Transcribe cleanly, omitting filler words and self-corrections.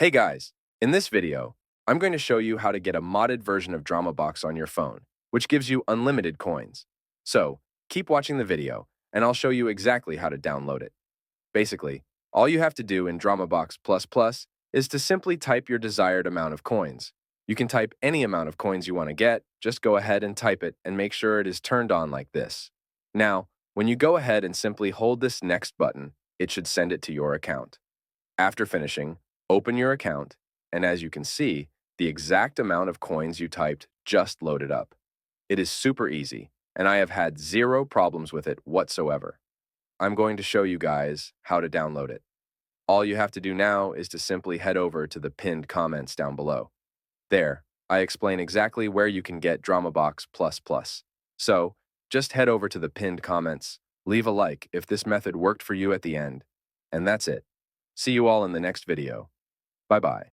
Hey guys, in this video, I'm going to show you how to get a modded version of DramaBox on your phone, which gives you unlimited coins. So, keep watching the video, and I'll show you exactly how to download it. Basically, all you have to do in DramaBox is to simply type your desired amount of coins. You can type any amount of coins you want to get, just go ahead and type it and make sure it is turned on like this. Now, when you go ahead and simply hold this next button, it should send it to your account. After finishing, open your account, and as you can see, the exact amount of coins you typed just loaded up. It is super easy, and I have had zero problems with it whatsoever. I'm going to show you guys how to download it. All you have to do now is to simply head over to the pinned comments down below. There, I explain exactly where you can get DramaBox. So, just head over to the pinned comments, leave a like if this method worked for you at the end, and that's it. See you all in the next video. Bye-bye.